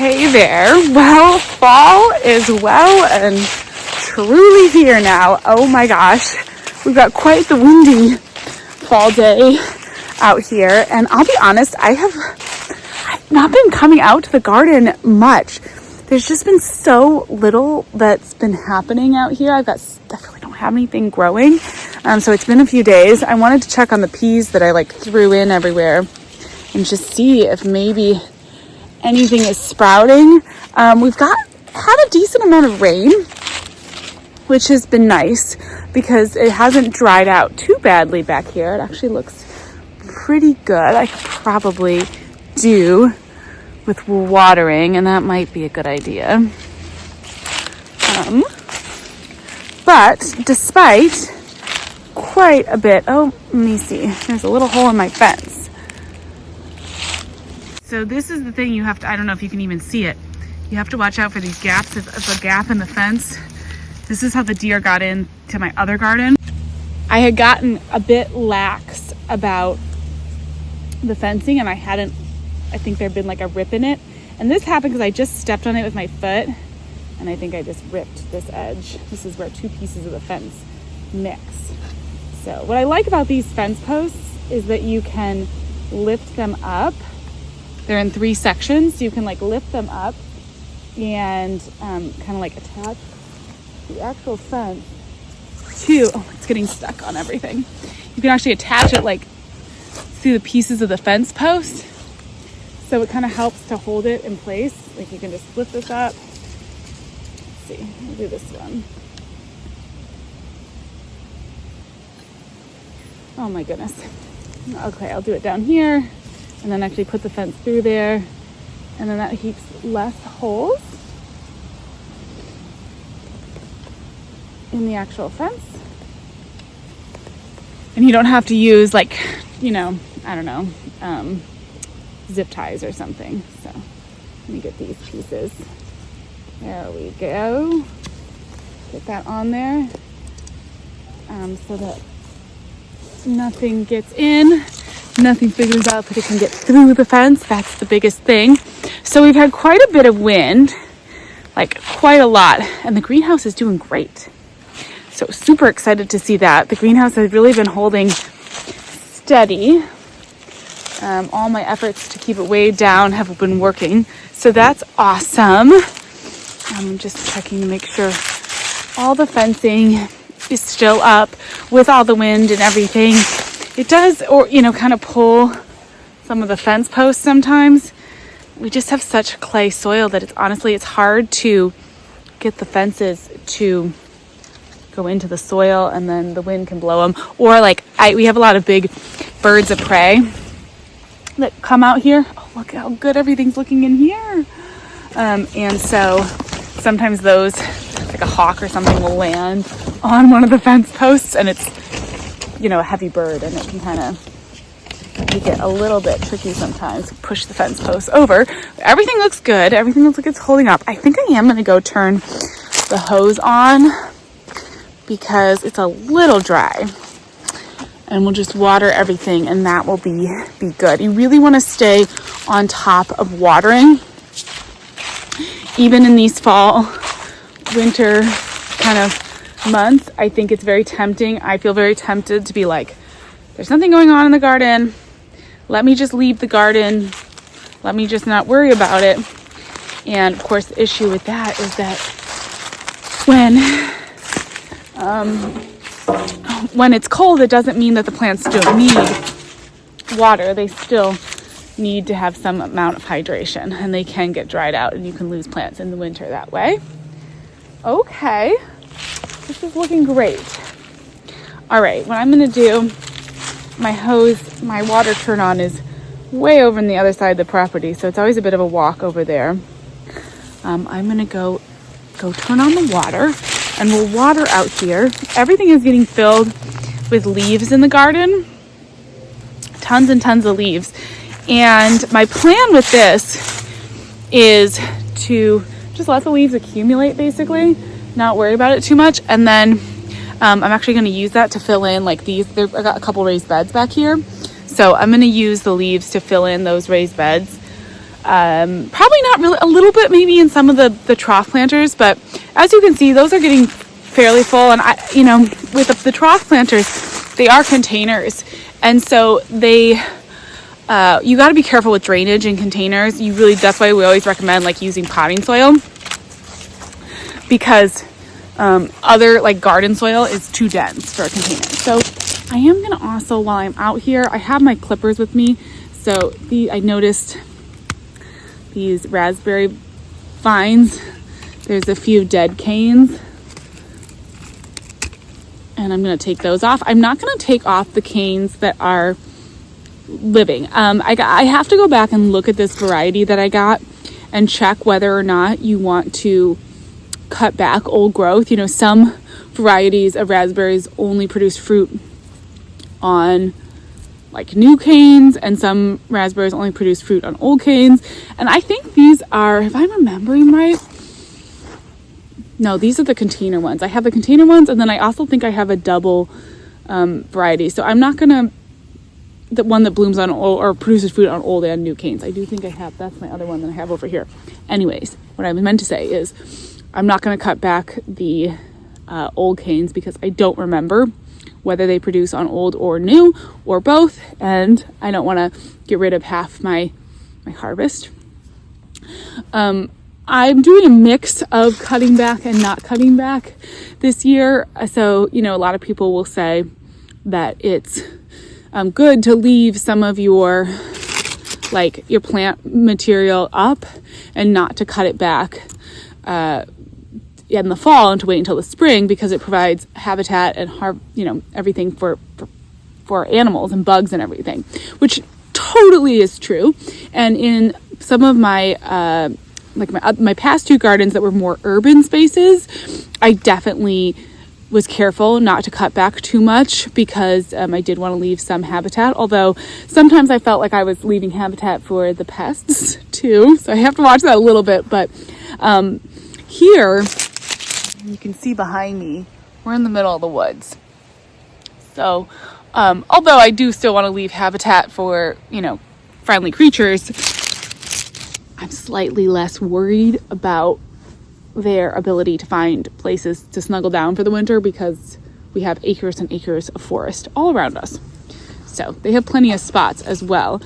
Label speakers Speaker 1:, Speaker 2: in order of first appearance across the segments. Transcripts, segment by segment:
Speaker 1: Hey there. Well, fall is well and truly here now. Oh my gosh. We've got quite the windy fall day out here. And I'll be honest, I've not been coming out to the garden much. There's just been so little that's been happening out here. I really don't have anything growing. So it's been a few days. I wanted to check on the peas that I threw in everywhere and just see if maybe anything is sprouting. We've had a decent amount of rain, which has been nice because it hasn't dried out too badly back here. It actually looks pretty good. I could probably do with watering, and that might be a good idea. But despite quite a bit, let me see. There's a little hole in my fence. So this is the thing you have to, I don't know if you can even see it. You have to watch out for these gaps. If a gap in the fence, this is how the deer got into my other garden. I had gotten a bit lax about the fencing and I think there'd been a rip in it. And this happened because I just stepped on it with my foot and I think I just ripped this edge. This is where two pieces of the fence mix. So what I like about these fence posts is that you can lift them up. They're in 3 sections, so you can lift them up and attach the actual fence to, it's getting stuck on everything. You can actually attach it through the pieces of the fence post. So it kind of helps to hold it in place. You can just lift this up. Let's see, I'll do this one. Oh my goodness. Okay, I'll do it down here. And then actually put the fence through there. And then that keeps less holes in the actual fence. And you don't have to use I don't know, zip ties or something. So let me get these pieces. There we go. Get that on there so that nothing gets in. Nothing figures out that it can get through the fence. That's the biggest thing. So we've had quite a bit of wind, quite a lot, and the greenhouse is doing great. So super excited to see that. The greenhouse has really been holding steady. All my efforts to keep it weighed down have been working. So that's awesome. I'm just checking to make sure all the fencing is still up with all the wind and everything. It does, kind of pull some of the fence posts sometimes. We just have such clay soil that it's hard to get the fences to go into the soil and then the wind can blow them. Or we have a lot of big birds of prey that come out here. Oh, look how good everything's looking in here. And so sometimes those, a hawk or something will land on one of the fence posts and it's a heavy bird and it can kind of make it a little bit tricky sometimes to push the fence post over. Everything looks good. Everything looks like it's holding up. I think I am going to go turn the hose on because it's a little dry. And we'll just water everything and that will be good. You really want to stay on top of watering. Even in these fall, winter kind of months, I think it's very tempting. I feel very tempted to be there's nothing going on in the garden. Let me just leave the garden. Let me just not worry about it. And of course, the issue with that is that when it's cold, it doesn't mean that the plants don't need water. They still need to have some amount of hydration and they can get dried out and you can lose plants in the winter that way. Okay. This is looking great. All right, what I'm going to do, my water turn on is way over on the other side of the property, so it's always a bit of a walk over there. I'm going to go turn on the water and we'll water out here. Everything is getting filled with leaves in the garden. Tons and tons of leaves. And my plan with this is to just let the leaves accumulate basically. Not worry about it too much, and then I'm actually going to use that to fill in these. I got a couple raised beds back here, so I'm going to use the leaves to fill in those raised beds Probably not really, a little bit maybe in some of the trough planters, but as you can see, those are getting fairly full. And with the trough planters, they are containers. And so you got to be careful with drainage in containers. That's why we always recommend like using potting soil, because other like garden soil is too dense for a container. So I am going to also, while I'm out here, I have my clippers with me. So I noticed these raspberry vines. There's a few dead canes, and I'm going to take those off. I'm not going to take off the canes that are living. I have to go back and look at this variety that I got and check whether or not you want to cut back old growth. Some varieties of raspberries only produce fruit on like new canes, and some raspberries only produce fruit on old canes. And I think these are, if I'm remembering right, no, these are the container ones. I have the container ones, and then I also think I have a double variety. So I'm not gonna, the one that blooms on old or produces fruit on old and new canes. I do think I have, that's my other one that I have over here. Anyways, what I meant to say is I'm not gonna cut back the old canes because I don't remember whether they produce on old or new or both, and I don't want to get rid of half my harvest. I'm doing a mix of cutting back and not cutting back this year. So, a lot of people will say that it's good to leave some of your plant material up and not to cut it back in the fall and to wait until the spring, because it provides habitat and everything for animals and bugs and everything, which totally is true. And in some of my my past two gardens that were more urban spaces, I definitely was careful not to cut back too much because I did want to leave some habitat, although sometimes I felt like I was leaving habitat for the pests too, so I have to watch that a little bit. But here you can see behind me, we're in the middle of the woods. So, although I do still want to leave habitat for, friendly creatures, I'm slightly less worried about their ability to find places to snuggle down for the winter because we have acres and acres of forest all around us. So they have plenty of spots as well.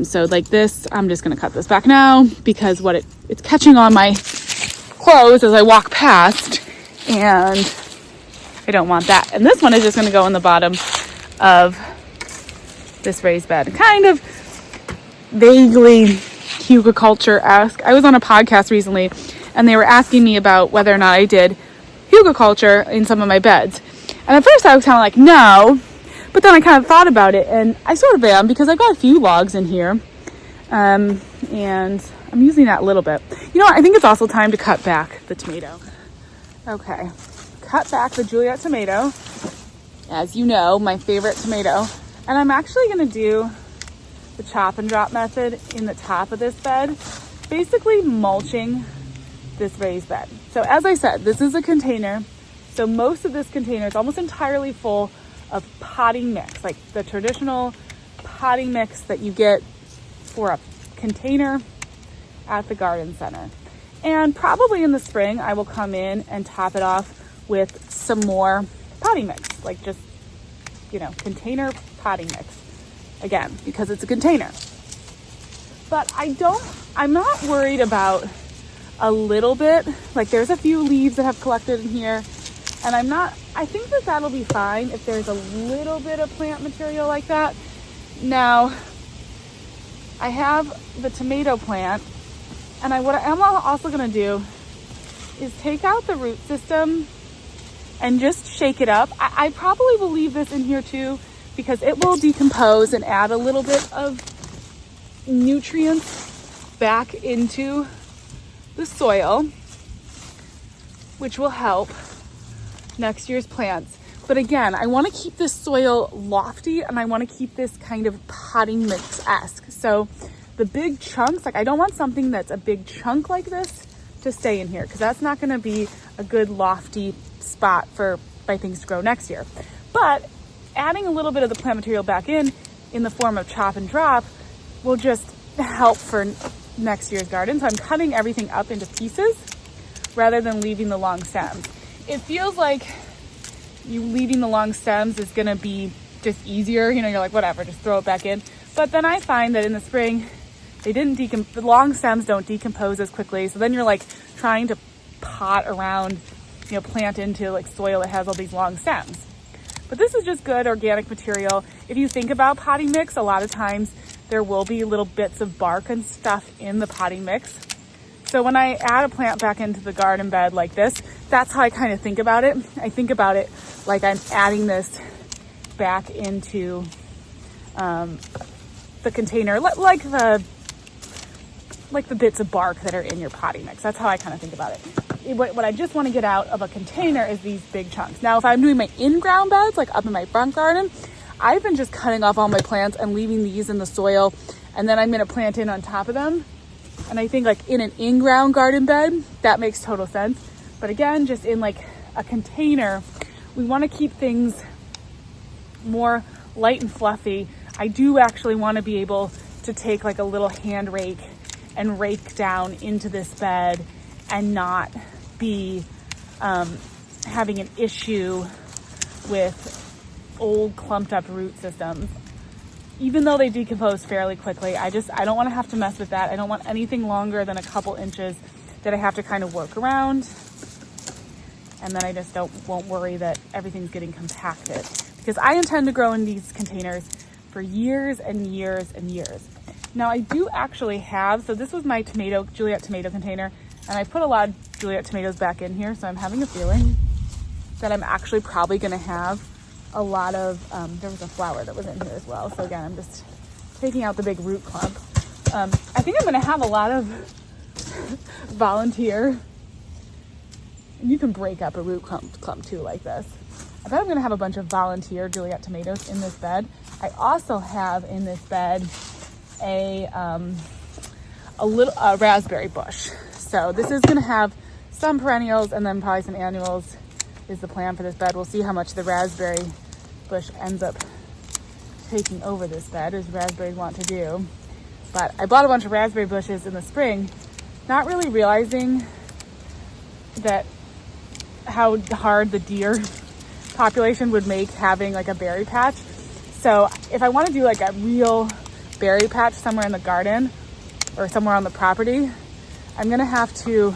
Speaker 1: So like this, I'm just going to cut this back now because it's catching on my clothes as I walk past, and I don't want that. And this one is just going to go in the bottom of this raised bed. Kind of vaguely hugelkultur-esque. I was on a podcast recently and they were asking me about whether or not I did hugelkultur in some of my beds. And at first I was kind of like, no, but then I kind of thought about it, and I sort of am, because I've got a few logs in here. And I'm using that a little bit. I think it's also time to cut back the tomato. Okay, cut back the Juliet tomato. As you know, my favorite tomato. And I'm actually going to do the chop and drop method in the top of this bed, basically mulching this raised bed. So as I said, this is a container. So most of this container is almost entirely full of potting mix, like the traditional potting mix that you get for a container at the garden center. And probably in the spring, I will come in and top it off with some more potting mix, like just, container potting mix. Again, because it's a container. But I'm not worried about a little bit. Like there's a few leaves that have collected in here, and I think that that'll be fine if there's a little bit of plant material like that. Now, I have the tomato plant, and what I'm also going to do is take out the root system and just shake it up. I probably will leave this in here too, because it will decompose and add a little bit of nutrients back into the soil, which will help next year's plants. But again, I want to keep this soil lofty, and I want to keep this kind of potting mix-esque. So the big chunks, I don't want something that's a big chunk like this to stay in here, because that's not going to be a good lofty spot for my things to grow next year. But adding a little bit of the plant material back in the form of chop and drop will just help for next year's garden. So I'm cutting everything up into pieces rather than leaving the long stems. It feels like you leaving the long stems is gonna be just easier. You know, you're like, whatever, just throw it back in. But then I find that in the spring, the long stems don't decompose as quickly. So then you're like trying to pot around, you know, plant into like soil that has all these long stems. But this is just good organic material. If you think about potting mix, a lot of times there will be little bits of bark and stuff in the potting mix. So when I add a plant back into the garden bed like this, that's how I kind of think about it. I think about it like I'm adding this back into the container, like the bits of bark that are in your potting mix. That's how I kind of think about it. What I just want to get out of a container is these big chunks. Now, if I'm doing my in-ground beds, like up in my front garden, I've been just cutting off all my plants and leaving these in the soil, and then I'm going to plant in on top of them. And I think like in an in-ground garden bed, that makes total sense. But again, just in like a container, we want to keep things more light and fluffy. I do actually want to be able to take like a little hand rake and rake down into this bed and not be having an issue with old clumped up root systems. Even though they decompose fairly quickly, I don't want to have to mess with that. I don't want anything longer than a couple inches that I have to kind of work around. And then I just won't worry that everything's getting compacted, because I intend to grow in these containers for years and years and years. Now I do actually have, so this was my Juliet tomato container, and I put a lot of Juliet tomatoes back in here. So I'm having a feeling that I'm actually probably going to have a lot of, there was a flower that was in here as well. So again, I'm just taking out the big root clump. I think I'm going to have a lot of volunteer, and you can break up a root clump too like this. I bet I'm going to have a bunch of volunteer Juliet tomatoes in this bed. I also have in this bed a raspberry bush. So this is going to have some perennials and then probably some annuals is the plan for this bed. We'll see how much the raspberry bush ends up taking over this bed, as raspberries want to do. But I bought a bunch of raspberry bushes in the spring, not really realizing that how hard the deer population would make having like a berry patch. So if I want to do like a real berry patch somewhere in the garden or somewhere on the property, I'm gonna have to,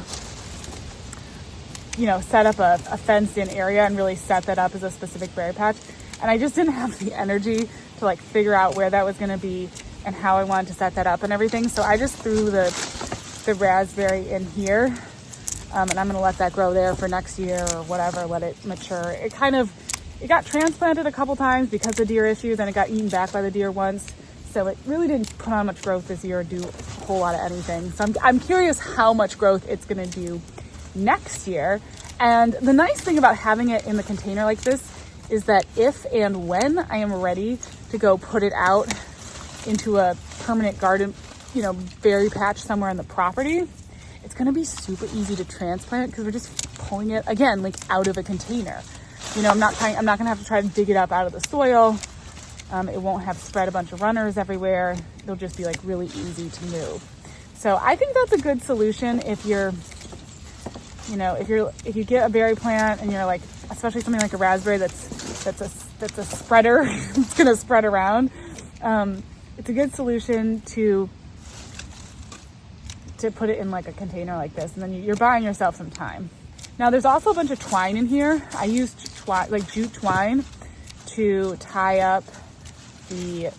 Speaker 1: you know, set up a fenced in area and really set that up as a specific berry patch. And I just didn't have the energy to like figure out where that was gonna be and how I wanted to set that up and everything. So I just threw the raspberry in here, and I'm gonna let that grow there for next year or whatever, let it mature. It got transplanted a couple times because of deer issues, and it got eaten back by the deer once. So it really didn't put on much growth this year or do a whole lot of anything. So I'm curious how much growth it's gonna do next year. And the nice thing about having it in the container like this is that if and when I am ready to go put it out into a permanent garden, you know, berry patch somewhere on the property, it's gonna be super easy to transplant because we're just pulling it again, like out of a container. You know, I'm not gonna have to try to dig it up out of the soil. It won't have spread a bunch of runners everywhere. It'll just be like really easy to move. So I think that's a good solution if you're, you know, if you get a berry plant and you're like, especially something like a raspberry that's a spreader, it's gonna spread around. It's a good solution to put it in like a container like this, and then you're buying yourself some time. Now there's also a bunch of twine in here. I used jute twine to tie up the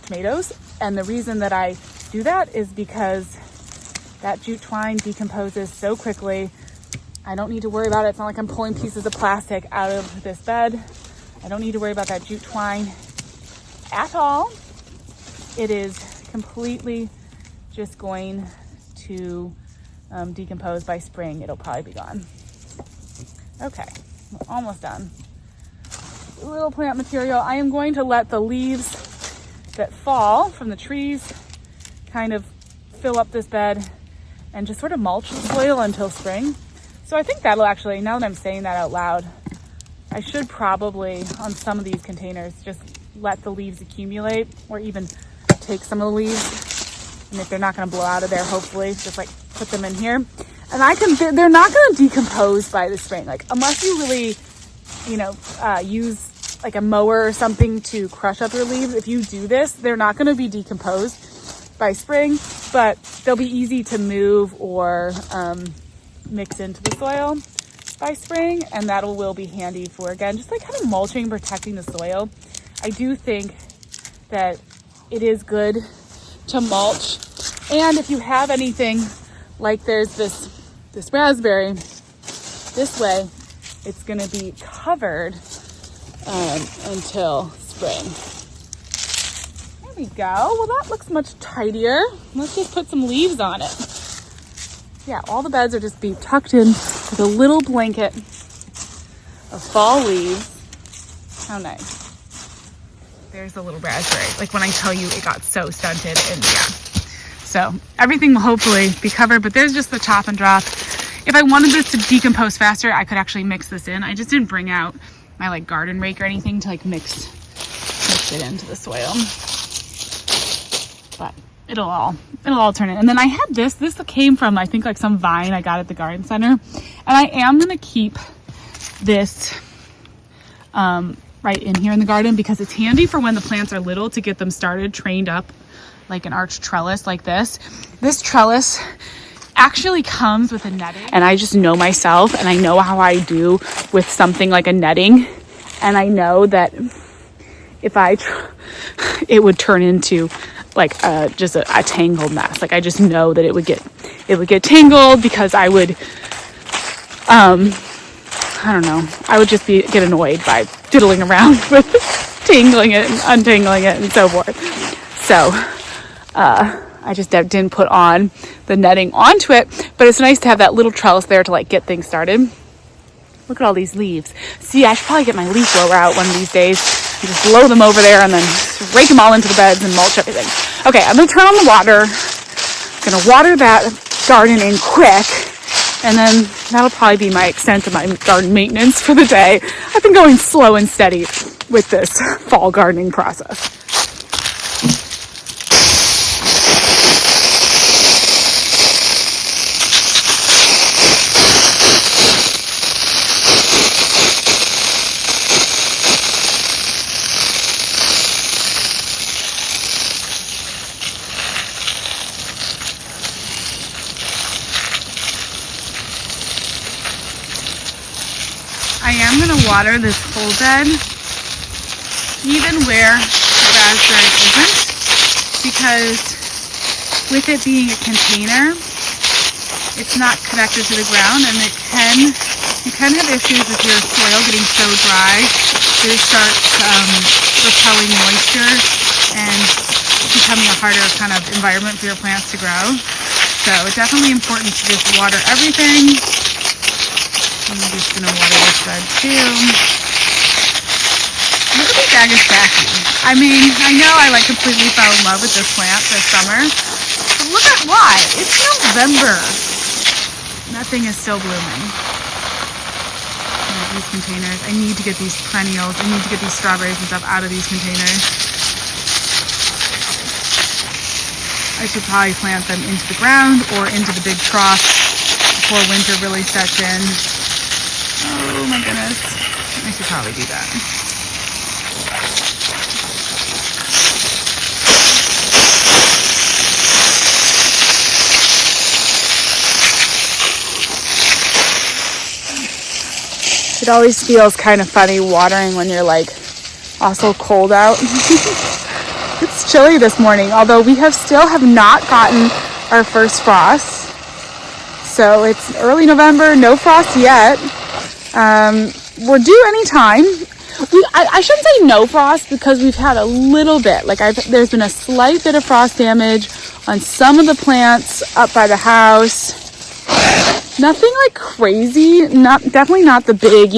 Speaker 1: tomatoes, and the reason that I do that is because that jute twine decomposes so quickly. I don't need to worry about it. It's not like I'm pulling pieces of plastic out of this bed. I don't need to worry about that jute twine at all. It is completely just going to decompose by spring. It'll probably be gone. Okay, we're almost done. Little plant material. I am going to let the leaves that fall from the trees kind of fill up this bed and just sort of mulch the soil until spring. So I think that'll actually, now that I'm saying that out loud, I should probably, on some of these containers, just let the leaves accumulate, or even take some of the leaves And if they're not going to blow out of there, hopefully just like put them in here. And they're not going to decompose by the spring. Like unless you really, you know, use like a mower or something to crush up your leaves. If you do this, they're not going to be decomposed by spring, but they'll be easy to move or mix into the soil by spring. And that will be handy for, again, just like kind of mulching, protecting the soil. I do think that it is good to mulch. And if you have anything like there's this raspberry, this way it's going to be covered until spring. There we go. Well, that looks much tidier. Let's just put some leaves on it. Yeah, all the beds are just be tucked in with a little blanket of fall leaves. How nice. There's the little raspberry. Like when I tell you it got so stunted, and yeah. So everything will hopefully be covered, but there's just the chop and drop. If I wanted this to decompose faster, I could actually mix this in. I just didn't bring out my like garden rake or anything to like mix it into the soil. But it'll all turn in. And then I had this came from, I think, like some vine I got at the garden center. And I am gonna keep this right in here in the garden because it's handy for when the plants are little to get them started, trained up like an arched trellis like this. This trellis actually comes with a netting, and I just know myself and I know how I do with something like a netting, and I know that if it would turn into like just a tangled mess. Like I just know that it would get tangled because I would I don't know, I would just get annoyed by fiddling around with tangling it and untangling it and so forth. So I just didn't put on the netting onto it, but it's nice to have that little trellis there to like get things started. Look at all these leaves. See, I should probably get my leaf blower out one of these days and just blow them over there and then rake them all into the beds and mulch everything. Okay, I'm gonna turn on the water. I'm gonna water that garden in quick, and then that'll probably be my extent of my garden maintenance for the day. I've been going slow and steady with this fall gardening process. I am going to water this whole bed, even where the raspberry isn't, because with it being a container, it's not connected to the ground, and you can have issues with your soil getting so dry that it starts repelling moisture and becoming a harder kind of environment for your plants to grow. So it's definitely important to just water everything. I'm just going to water this bed too. Look at the Agastaki. I mean, I know I like completely fell in love with this plant this summer, but look at why. It's November. That thing is still blooming. These containers. I need to get these perennials. I need to get these strawberries and stuff out of these containers. I should probably plant them into the ground or into the big trough before winter really sets in. Oh my goodness. I should probably do that. It always feels kind of funny watering when you're like also cold out. It's chilly this morning, although we still have not gotten our first frost. So it's early November, no frost yet. We're due anytime. I shouldn't say no frost because we've had a little bit. Like there's been a slight bit of frost damage on some of the plants up by the house. Nothing like crazy. Definitely not the big,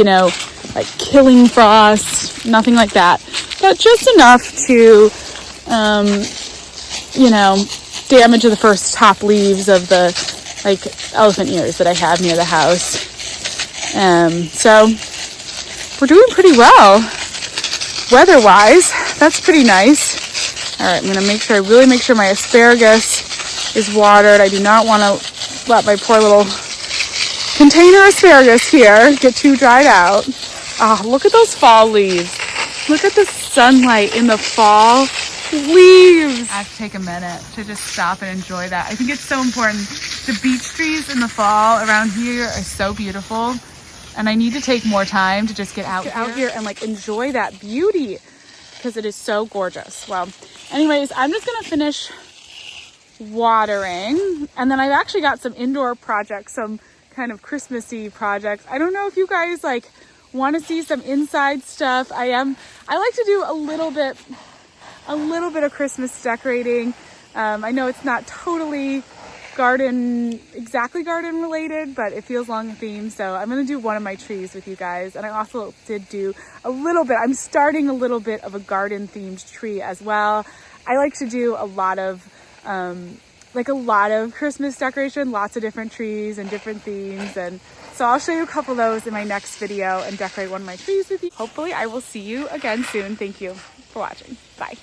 Speaker 1: like killing frost. Nothing like that. But just enough to, damage the first top leaves of the like elephant ears that I have near the house. So we're doing pretty well weather-wise. That's pretty nice. All right, I'm gonna really make sure my asparagus is watered. I do not want to let my poor little container asparagus here get too dried out. Oh, look at those fall leaves. Look at the sunlight in the fall leaves. I have to take a minute to just stop and enjoy that. I think it's so important. The beech trees in the fall around here are so beautiful, and I need to take more time to just get out here and like enjoy that beauty because it is so gorgeous. Well, anyways, I'm just gonna finish watering, and then I've actually got some indoor projects, some kind of Christmassy projects. I don't know if you guys like want to see some inside stuff. I like to do a little bit of Christmas decorating. I know it's not totally exactly garden related, but it feels long theme. So I'm going to do one of my trees with you guys. And I also did do I'm starting a little bit of a garden themed tree as well. I like to do a lot of Christmas decoration, lots of different trees and different themes. And so I'll show you a couple of those in my next video and decorate one of my trees with you. Hopefully I will see you again soon. Thank you for watching. Bye.